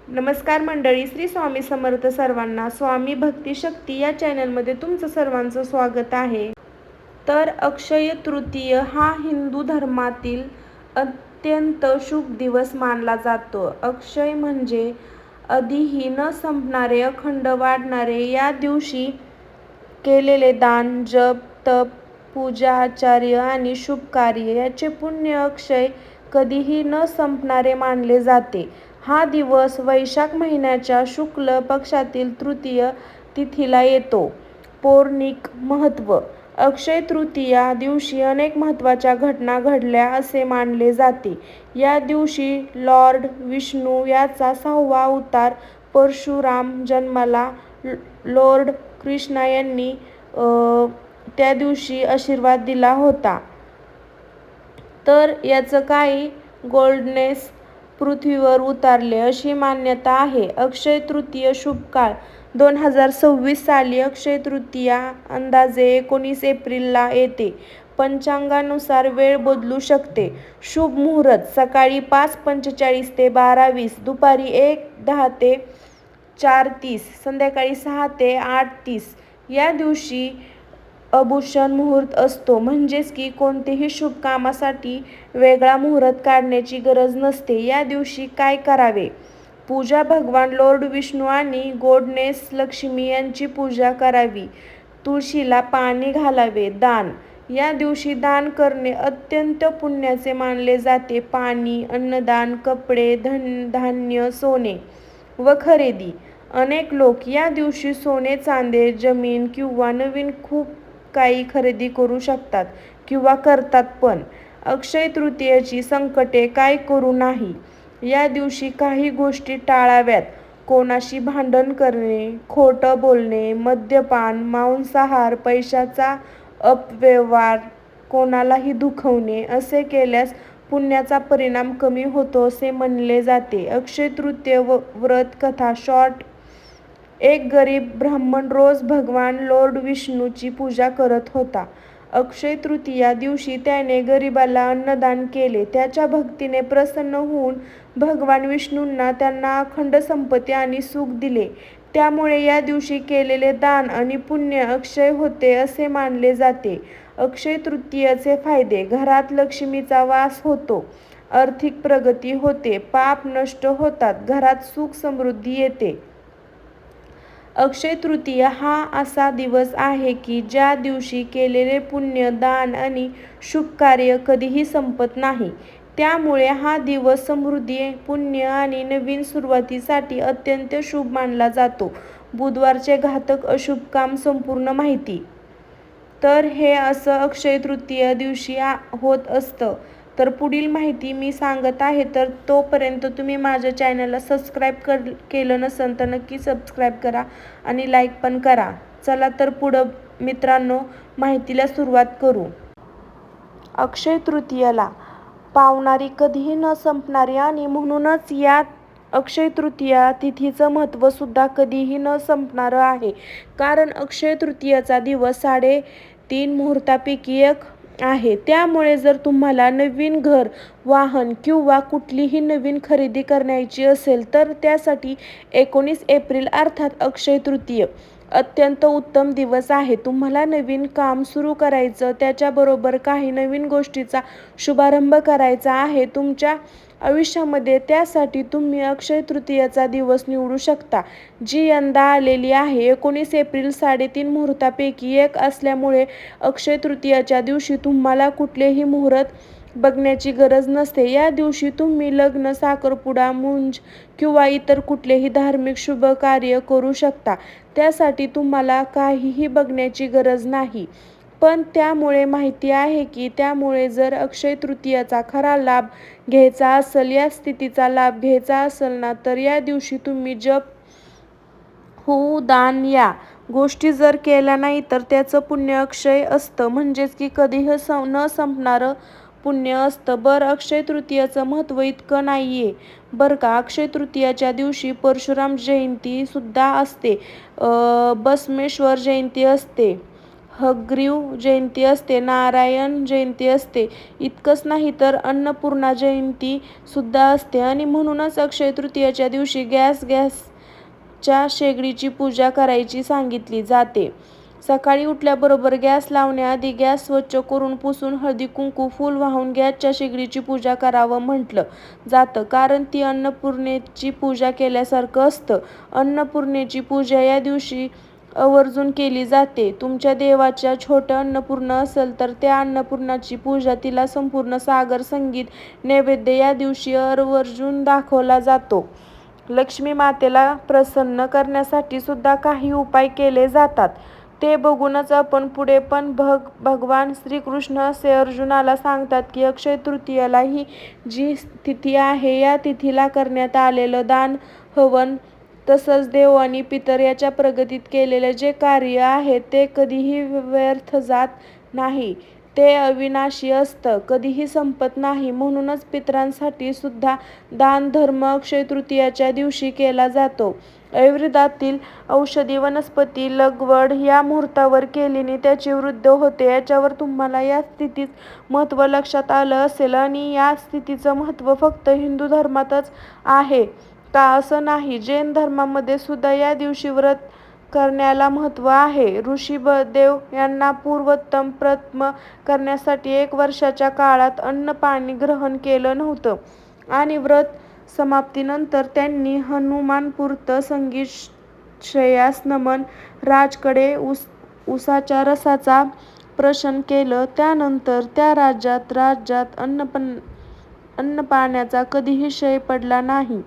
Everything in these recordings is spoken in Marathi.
नमस्कार मंडळी, श्री स्वामी समर्थ सर्वांना. स्वामी भक्ती शक्ती या चॅनलमध्ये तुमचं सर्वांचं स्वागत आहे. तर अक्षय तृतीय हा हिंदू धर्मातील अत्यंत शुभ दिवस मानला जातो. अक्षय म्हणजे कधीही न संपणारे, अखंड वाढणारे. या दिवशी केलेले दान, जप, तप, पूजा, आचार्य आणि शुभ कार्य याचे पुण्य अक्षय कधीही न संपणारे मानले जाते. हा दिवस वैशाख महिन्याच्या शुक्ल पक्षातील तृतीय तिथीला येतो. पौराणिक महत्त्व. अक्षय तृतीया दिवशी अनेक महत्त्वाच्या घटना घडल्या असे मानले जाते. या दिवशी लॉर्ड विष्णू याचा 6वा अवतार परशुराम जन्माला. लॉर्ड कृष्णा यांनी त्या दिवशी आशीर्वाद दिला होता. तर याचं काही गोल्डनेस पृथ्वीवर उतरले अशी मान्यता आहे. अक्षय तृतीय शुभ काळ. 2026 साली अक्षय तृतीया अंदाजे 19 एप्रिलला येते. पंचांगानुसार वेळ बदलू शकते. शुभ मुहूर्त सकाळी 5:45 ते 12:20, दुपारी 1:10 ते 4:30, संध्याकाळी 6 ते 8:30. या दिवशी अभूषण मुहूर्त असतो, म्हणजेच की कोणतेही शुभ कामासाठी वेगळा मुहूर्त काढण्याची गरज नसते. या दिवशी काय करावे? पूजा. भगवान लॉर्ड विष्णू आणि गॉडेस लक्ष्मी यांची पूजा करावी. तुळशीला पाणी घालावे. दान. या दिवशी दान करणे अत्यंत पुण्याचे मानले जाते. पाणी, अन्नदान, कपडे, धान्य, सोने व खरेदी. अनेक लोक या दिवशी सोने, चांदी, जमीन किंवा नवीन खूप काही खरेदी करू शकतात किंवा करतात पण. अक्षय तृतीयेची संकटे. काय करू नाही? या दिवशी काही गोष्टी टाळाव्यात. कोणाशी भांडण करणे, खोटं बोलणे, मद्यपान, मांसाहार, पैशाचा अपव्यवहार, कोणालाही दुखवणे. असे केल्यास पुण्याचा परिणाम कमी होतो असे म्हणले जाते. अक्षय तृतीय व्रत कथा. शॉर्ट. एक गरीब ब्राह्मण रोज भगवान लॉर्ड विष्णूची पूजा करत होता. अक्षय तृतीया दिवशी त्याने गरिबाला अन्नदान केले. त्याच्या भक्तीने प्रसन्न होऊन भगवान विष्णूंना त्यांना अखंड संपत्ती आणि सुख दिले. त्यामुळे या दिवशी केलेले दान आणि पुण्य अक्षय होते असे मानले जाते. अक्षय तृतीयेचे फायदे. घरात लक्ष्मीचा वास होतो. आर्थिक प्रगती होते. पाप नष्ट होतात. घरात सुख समृद्धी येते. अक्षय तृतीया हा असा दिवस आहे की ज्या दिवशी केलेले पुण्य, दान आणि शुभ कार्य कधीही संपत नाही. त्यामुळे हा दिवस समृद्धी, पुण्य आणि नवीन सुरुवातीसाठी अत्यंत शुभ मानला जातो. बुधवारचे घातक अशुभ काम. संपूर्ण माहिती. तर हे असं अक्षय तृतीय दिवशी होत असतं. तर पुढील माहिती मी सांगत आहे. तर तोपर्यंत तुम्ही माझ्या चॅनलला सबस्क्राईब केलं नसेल तर नक्की सबस्क्राईब करा आणि लाईक पण करा. चला तर पुढं मित्रांनो माहितीला सुरुवात करू. अक्षय तृतीयेला पावणारी, कधीही न संपणारी आणि म्हणूनच या अक्षय तृतीया तिथीचं महत्त्व सुद्धा कधीही न संपणारं आहे. कारण अक्षय तृतीयेचा दिवस 3.5 मुहूर्तापैकी एक आहे. त्यामुळे जर तुम्हाला नवीन घर, वाहन किंवा कुठलीही नवीन खरेदी करायची असेल तर त्यासाठी 19 एप्रिल अर्थात अक्षय तृतीय अत्यंत उत्तम दिवस आहे. तुम्हाला नवीन काम सुरू करायचं, त्याच्याबरोबर काही नवीन गोष्टीचा शुभारंभ करायचा आहे तुमच्या आयुष्यामध्ये, त्यासाठी तुम्ही अक्षय तृतीयेचा दिवस निवडू शकता, जी यंदा आलेली आहे. 19 एप्रिल 3.5 मुहूर्तापैकी एक असल्यामुळे अक्षय तृतीयेच्या दिवशी तुम्हाला कुठलेही मुहूर्त बघण्याची गरज नसते. या दिवशी तुम्ही लग्न, साखरपुडा, मुंज किंवा इतर कुठलेही धार्मिक शुभ कार्य करू शकता. त्यासाठी तुम्हाला काहीही बघण्याची गरज नाही. पण त्यामुळे माहिती आहे की त्यामुळे जर अक्षय तृतीयेचा खरा लाभ घ्यायचा असेल, या स्थितीचा लाभ घ्यायचा असेल ना, तर या दिवशी तुम्ही जप, होऊ, दान या गोष्टी जर केल्या नाही तर त्याचं पुण्य अक्षय असतं, म्हणजेच की कधीही न संपणारं पुण्य असतं. बरं, अक्षय तृतीयेचं महत्त्व इतकं नाही आहे बरं का. अक्षय तृतीयेच्या दिवशी परशुराम जयंती सुद्धा असते. बसवेश्वर जयंती असते. हयग्रीव जयंती असते, नारायण जयंती असते. इतकंच नाही तर अन्नपूर्णा जयंती सुद्धा असते. आणि म्हणूनच अक्षय तृतीयेच्या दिवशी गॅसच्या शेगडीची पूजा करायची सांगितली जाते. सकाळी उठल्याबरोबर गॅस लावण्याआधी गॅस स्वच्छ करून पुसून हळदी कुंकू फूल वाहून गॅसच्या शेगडीची पूजा करावं म्हटलं जातं, कारण ती अन्नपूर्णेची पूजा केल्यासारखं असतं. अन्नपूर्णेची पूजा या दिवशी आवर्जून केली जाते. तुमच्या देवाच्या छोटं अन्नपूर्णा असेल तर त्या अन्नपूर्णाची पूजा, तिला संपूर्ण सागर संगीत नैवेद्य या दिवशी आवर्जून दाखवला जातो. लक्ष्मी मातेला प्रसन्न करण्यासाठी सुद्धा काही उपाय केले जातात. ते बघूनच आपण पुढे पण भगवान श्रीकृष्ण असे अर्जुनाला सांगतात की अक्षय तृतीयेला ही जी तिथी आहे या तिथीला करण्यात आलेलं दान, हवन, तसंच देव आणि पितर याच्या प्रगतीत केलेले जे कार्य आहे ते कधीही व्यर्थ जात नाही. ते अविनाशी असतं, कधीही संपत नाही. म्हणूनच पितरांसाठी सुद्धा दान धर्म अक्षय तृतीयेच्या दिवशी केला जातो. आयुर्वेदातील औषधी वनस्पती लागवड या मुहूर्तावर केल्याने त्याची वृद्धी होते. याच्यावर तुम्हाला या स्थितीचं महत्त्व लक्षात आलं असेल. आणि या स्थितीचं महत्त्व फक्त हिंदू धर्मातच आहे का असं नाही, जैन धर्मामध्ये सुद्धा या दिवशी व्रत करण्याला महत्त्व आहे. ऋषी देव यांना पूर्वोत्तम प्राप्त करण्यासाठी 1 वर्षाच्या काळात अन्न पाणी ग्रहण केलं नव्हतं आणि व्रत समाप्तीनंतर त्यांनी हनुमानपुत्र संगीत-श्रेयास नमन राजाकडे उसाच्या रसाचा प्राशन केलं. त्यानंतर त्या राज्यात अन्नपाण्याचा कधीही क्षय पडला नाही.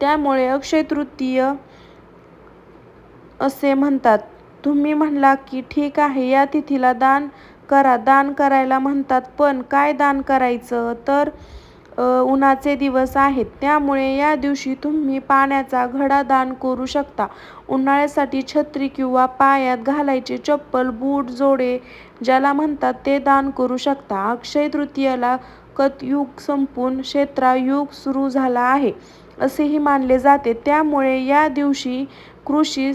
त्यामुळे अक्षय तृतीय असे म्हणतात. तुम्ही म्हणाल की ठीक आहे, या तिथीला दान करा. दान करायला म्हणतात, पण काय दान करायचं? तर उन्हाचे दिवस आहेत, त्यामुळे या दिवशी तुम्ही पाण्याचा घडा दान करू शकता. उन्हाळ्यासाठी छत्री किंवा पायात घालायचे चप्पल, बूट, जोडे ज्याला म्हणतात ते दान करू शकता. अक्षय तृतीयेला कलियुग संपून त्रेतायुग सुरू झालं आहे असेही मानले जाते. त्यामुळे या दिवशी कृषी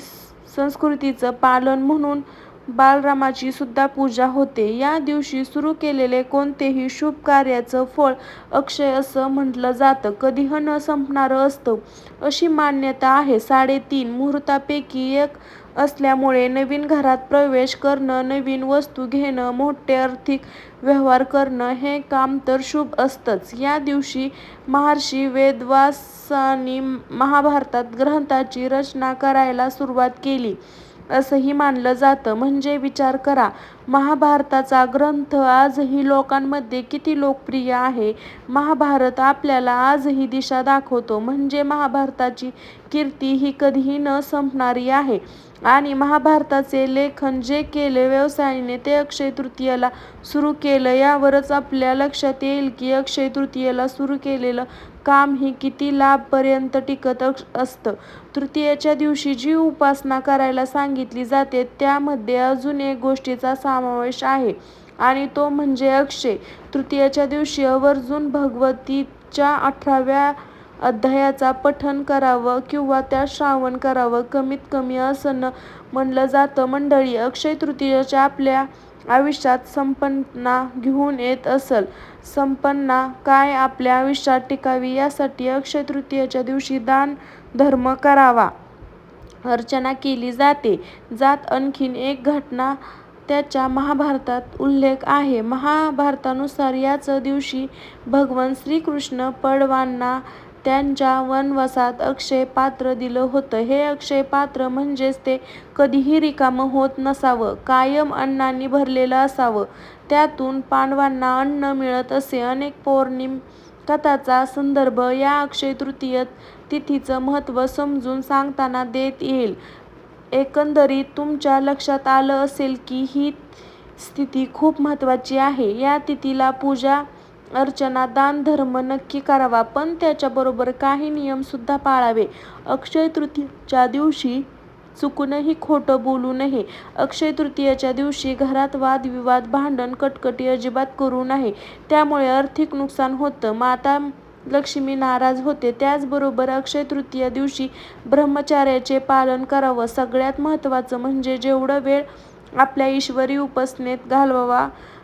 संस्कृतीचं पालन म्हणून बालरामाची सुद्धा पूजा होते. या दिवशी सुरू केलेले कोणतेही शुभ कार्याचं फळ अक्षय असं म्हटलं जातं. कधीही न संपणारं असतं अशी मान्यता आहे. 3.5 मुहूर्तांपैकी एक असल्यामुळे नवीन घरात प्रवेश करणं, नवीन वस्तू घेणं, मोठे आर्थिक व्यवहार करणं हे काम तर शुभ असतंच. या दिवशी महर्षी वेदव्यासांनी महाभारत ग्रंथाची रचना करायला सुरुवात केली असंही मानलं जातं. म्हणजे विचार करा, महाभारताचा ग्रंथ आजही लोकांमध्ये किती लोकप्रिय आहे. महाभारत आपल्याला आजही दिशा दाखवतो. म्हणजे महाभारताची कीर्ती ही कधीही न संपणारी आहे. आणि महाभारताचे लेखन जे केले व्यासाने ते अक्षय तृतीयेला सुरू केलं. यावरच आपल्या लक्षात येईल की अक्षय तृतीयेला सुरू केलेलं काम ही किती लांबपर्यंत टिकत असतं. तृतीयेच्या दिवशी जी उपासना करायला सांगितली जाते त्यामध्ये अजून एक गोष्टीचा समावेश आहे आणि तो म्हणजे अक्षय तृतीयेच्या दिवशी आवर्जून भगवद्गीतेच्या 18व्या अध्यायाचं पठण करावं किंवा त्यात श्रवण करावं. कमीत कमी असं म्हणलं जातं मंडळी, अक्षय तृतीयेच्या आपल्या आयुष्यात संपन्नता घेऊन येत असतं. संपन्नता काय आपल्या आयुष्यात टिकावी यासाठी अक्षय तृतीयेच्या दिवशी दान धर्म करावा, अर्चना केली जाते. आणखीन एक घटना त्याचा महाभारतात उल्लेख आहे. महाभारतानुसार याच दिवशी भगवान श्रीकृष्ण पांडवांना त्यांच्या वनवासात अक्षय पात्र दिलं होतं. हे अक्षय पात्र म्हणजेच ते कधीही रिकामं होत नसावं, कायम अन्नाने भरलेलं असावं. त्यातून पांडवांना अन्न मिळत असे. अनेक पौराणिक कथांचा संदर्भ या अक्षय तृतीय तिथीचं महत्त्व समजून सांगताना देता येईल. एकंदरीत तुमच्या लक्षात आलं असेल की ही तिथी खूप महत्त्वाची आहे. या तिथीला पूजा अर्चना, दान धर्म नक्की करावा, पण त्याच्याबरोबर काही नियम सुद्धा पाळावे. अक्षय तृतीयेच्या दिवशी चुकूनही खोटं बोलू नये. अक्षय तृतीयेच्या दिवशी घरात वादविवाद, भांडण, कटकटी अजिबात करू नये. त्यामुळे आर्थिक नुकसान होतं, माता लक्ष्मी नाराज होते. त्याचबरोबर अक्षय तृतीय दिवशी ब्रह्मचर्याचे पालन करावं. सगळ्यात महत्त्वाचं म्हणजे जेवढा वेळ आपल्या ईश्वरी उपासनेत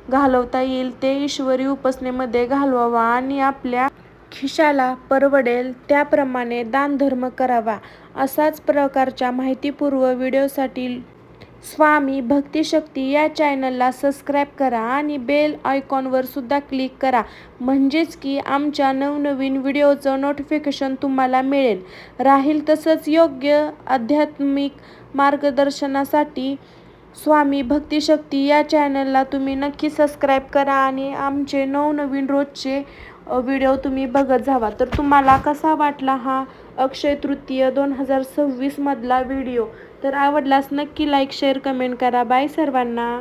घालवता येईल ते ईश्वरी उपासनेमध्ये घालवावा आणि आपल्या खिशाला परवडेल त्याप्रमाणे दानधर्म करावा. असाच प्रकारच्या माहितीपूर्ण व्हिडिओसाठी स्वामी भक्तिशक्ती या चॅनलला सबस्क्राईब करा आणि बेल आयकॉनवर सुद्धा क्लिक करा, म्हणजेच की आमच्या नवनवीन व्हिडिओचं नोटिफिकेशन तुम्हाला मिळेल. राहील तसंच योग्य आध्यात्मिक मार्गदर्शनासाठी स्वामी भक्तिशक्ती या चॅनलला तुम्ही नक्की सबस्क्राईब करा आणि आमचे नवनवीन रोजचे व्हिडिओ तुम्ही बघत जावा. तर तुम्हाला कसा वाटला हा अक्षय तृतीय 2026 मधला व्हिडिओ? तर आवडल्यास नक्की लाईक, शेअर, कमेंट करा. बाय सर्वांना.